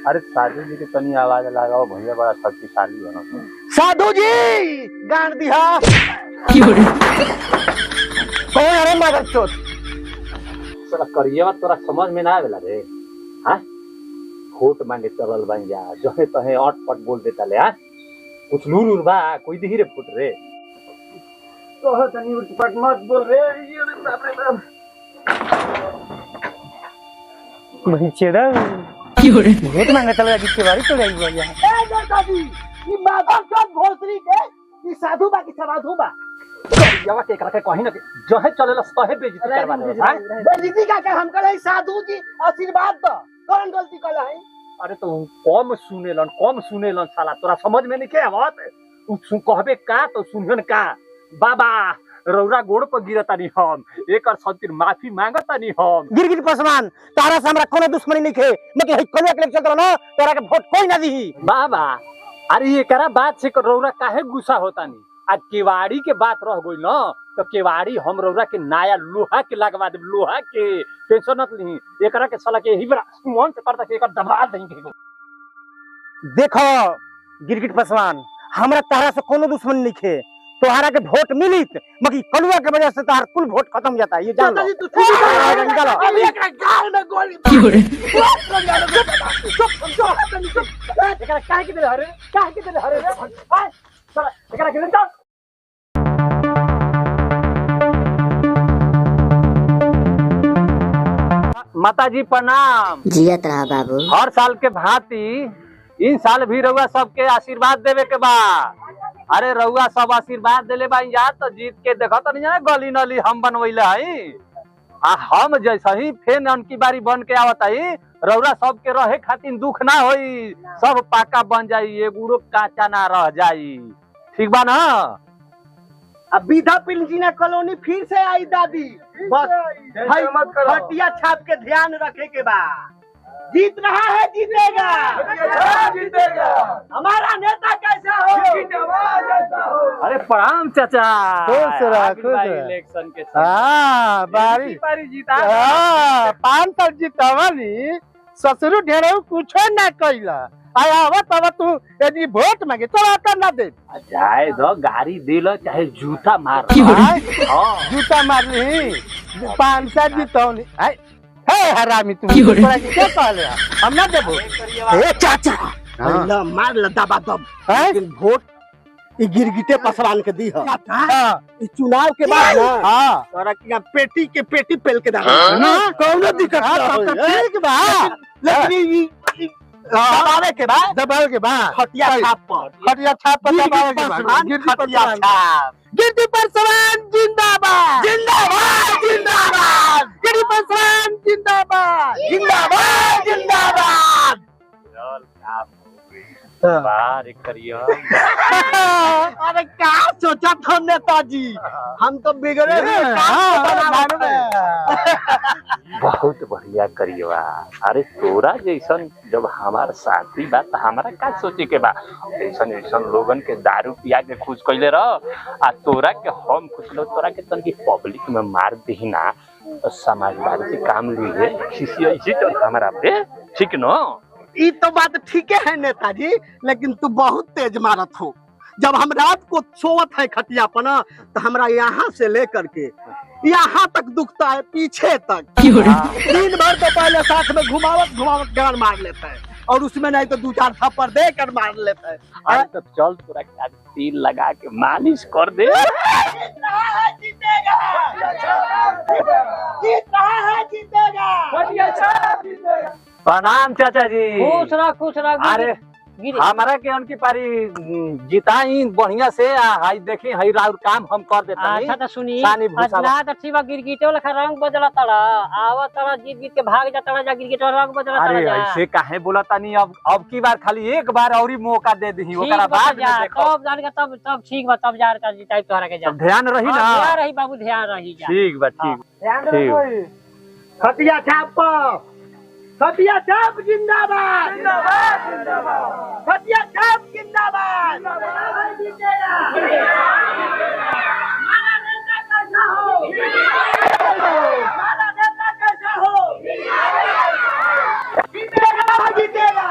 अरे साधु जी के तनी आवाज लगाओ, भैया बड़ा शक्तिशाली है ना। साधु जी गाड़ दिया कौन अरे मदद चोट साला करिएवा तोरा समझ में ना आवेला रे। हाँ वोट मांगे चलल बन जा, जहे तहे अटपट बोल देता ले। हाँ कुछ लूर उर बा कोई दिही रे फुट रे। तो तनी उठपट मत बोल रे, ये बाप रे बाप भैंचेड़ा वोट मांगे चल गया के बारी तो गई भैया। ए दादी ई बाबा का भोसरी के ई साधु बा की साधु बा करिएवा के करके कहीं ना जहे चलेला सहे बेइज्जती करवा दे। हां बेइज्जती का हम करे साधु जी आशीर्वाद दो, कौन गलती कला है? अरे तो कम सुनेलन साला, तोरा समझ में नहीं के आवत। उ कहबे का तो सुनहन का। बाबा रौरा गोड़ पर गिरतानी हम, एकर खातिर माफी मांगतानी हम। गिरगिट पसमान तारा से हमरा कोनो दुश्मनी नहीं खे, मगर हे कोने के चल ना तोरा के वोट कोई ना दी। बाबा अरे एकरा बात से रौरा काहे गुस्सा होतानी? आज केवाड़ी के बात रह गई ना तो केवाड़ी हम रौरा के नया लोहा के लगवा दे, लोहा के टेंशन मत ली। एकरा के साला के यही बड़ा मन से करता के एकर दबा देंगे। देखो गिरगिट पसमान हमरा तारा से कोनो दुश्मनी नहीं खे, तोहरा के वोट मिली मगर कलुआ के वजह से तार कुल वोट खत्म जाता है, ये जान लो। अब एकरा गाल में गोली एकरा काहे के दे हरे, काहे के दे हरे रे? हां साला एकरा के ले माताजी प्रणाम। जियत रहा बाबू। हर साल के भांति इन साल भी रउआ सबके आशीर्वाद देवे के बा। अरे रउआ सब आशीर्वाद देले बा जा तो जीत के देखो तो नहीं गली नली हम बनवैले हई। आ हम जैसा ही फेन अनकी बारी बन के आवत हई, रउआ सब के रहे खातिर दुख ना होई, सब पाका बन जाई, एगुड़ो काचा ना रह जाई। ठीक बा ना? अब विधा पिलजीना कॉलोनी फिर से आई दादी, बस भाई हटिया छाप के ध्यान रखे के बा। जीत रहा है, जीतेगा जीतेगा। हमारा नेता कैसा हो? अरे प्रणाम चाचा। खुश रह। इलेक्शन के हाँ बारी बारी जीता। 5 साल जीतवानी ससुर ढेर कुछो ना कैला। आवत अब तू यदि वोट मांगे चला कर ना दे जाए दो, गाड़ी दिलो चाहे जूता मार। जूता मार ली 5 साल जीतौनी। हे हरामी तू तोरा के क्या कहले हम ना देबो? ए चाचा ना मार ल दबा दब, लेकिन वोट ई गिरगिटे पसवान के दी ह। ई चुनाव के बाद ना हां तोरा के पेटी के पेटी पेल के दा ना कौनो दिक्कत ना। ठीक बा, लेकिन ई दबावे के बाद हटिया छाप पर दबावे के बाद गिरगिट पसवान जिंदाबाद जिंदाबाद जिंदाबाद। गिरगिट पसवान जिंदाबाद जिंदाबाद जिंदाबाद। बार करियो। अरे क्या सोचा था नेताजी, हम तो बिगड़े बहुत बढ़िया करियो। अरे तोरा जैसन जब हमार साथी बा तो हमारा का सोचे के बा? ऐसन ऐसन लोगन के दारू पिया के खुश कैले रह, आ तोरा के हम खुश लो, तोरा के तन की पब्लिक में मार दही ना तो समाजवादी से काम लिए खिसी ऐसी तो हमारा पे ठीक न? ये तो बात ठीक है नेताजी, लेकिन तू बहुत तेज मारत हो। जब हम रात को सोवत है खटिया पर ना तो हमरा यहाँ से लेकर के यहाँ तक दुखता है, पीछे तक। दिन भर तो पहले साथ में घुमावत गान मार लेता है, और उसमें नहीं तो 2-4 थप्पड़ देकर मार लेता है। अरे तो चल तोरा के आज तेल लगा के मालिश कर दे। जीतेगा जीत रहा है, जीतेगा। प्रणाम चाचा जी। खुश रह। अरे हमारा के उनकी पारी जिताई बढ़िया से। हाई देखी हई राउर काम हम कर देता। अच्छा तो सुनी, अजना तो ठीक बा, गिरगिटो लखा रंग बदला तड़ा, आवा तड़ा जीत जीत के भाग जाता जा, गिरगिटो रंग बदला तड़ा अरे जा। ऐसे काहे बोलता नहीं? अब की बार खाली एक बार और मौका दे दी, ओकरा बाद में देखो। तब जान के तब ठीक बा, तब जा कर जिताई तोहरा के जा। ध्यान रही ना? ध्यान रही बाबू, ध्यान रही जा। ठीक बा, ठीक ध्यान रखो। खटिया छाप खटिया छाप जिंदाबाद जिंदाबाद जिंदाबाद। खटिया छाप जिंदाबाद। हमारा नेता कैसा हो? हमारा नेता कैसा हो? जीतेगा जीतेगा।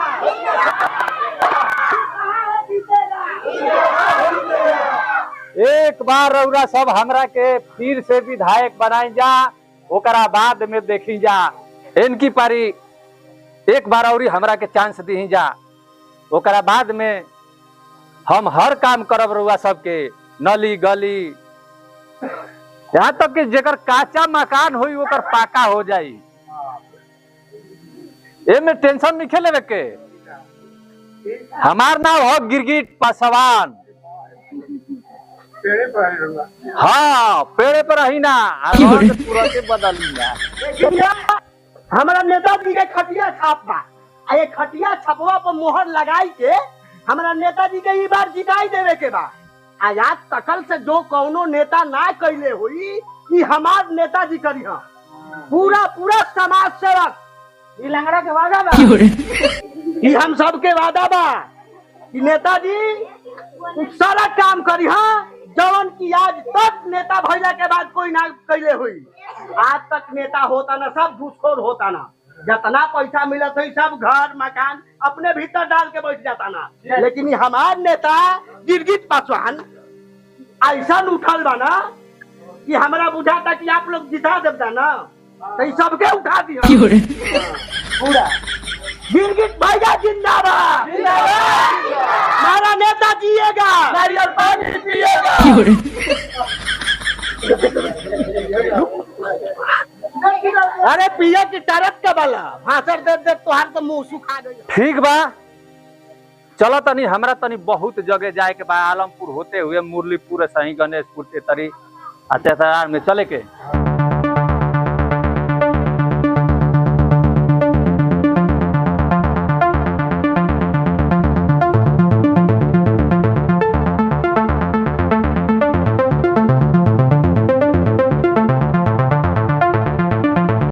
एक बार रउरा सब हमरा के फिर से विधायक बनाई जा, ओकरा बाद में देखी जा। इनकी पारी एक बार और हमरा के चांस दी जा, ओकरा बाद में हम हर काम करब रउआ सबके, नली गली, यहाँ तक कि जेकर काचा मकान होई ओकर पाका हो जाई। एमे टेंशन नहीं खेले के। हमार नाम हो गिरगिट पासवान। हाँ पेड़े पर ही ना तुरंत बदली ना। हमारा नेताजी के खटिया छाप बा, ये खटिया छपवा पर मोहर लगाई के हमारा नेताजी के ई बार जिताई देवे के बा। आज तकल से जो कौनो नेता ना कैले हुई कि हमार नेताजी करी हम। पूरा पूरा समाज सेवक ई लंगड़ा के वादा बा, ई हम सब के वादा बा कि नेताजी सारा काम करी हाँ, जवन की आज तक नेता भैया के बाद कोई ना कैले हुई। आज तक नेता होता ना सब घूसखोर होता ना, जितना पैसा मिलत है सब घर मकान अपने भीतर डाल के बैठ जाता ना। लेकिन हमार नेता गिरगिट पासवान ऐसा उठल बा ना कि हमारा बुझाता कि आप लोग जिता देता ना तो सबके उठा दिया पूरा। गिरगिट भैया जिंदाबाद, हमारा नेता जिएगा, नारियल पानी पिएगा। अरे पिया की तरफ के वाला भाषण दे दे तोहार तो मुंह सुखा गई। ठीक बा, चलो तनी हमरा तनी बहुत जगह जाए के बा, आलमपुर होते हुए मुरलीपुर, सही गणेशपुर के तरी अत्याचार में चले के।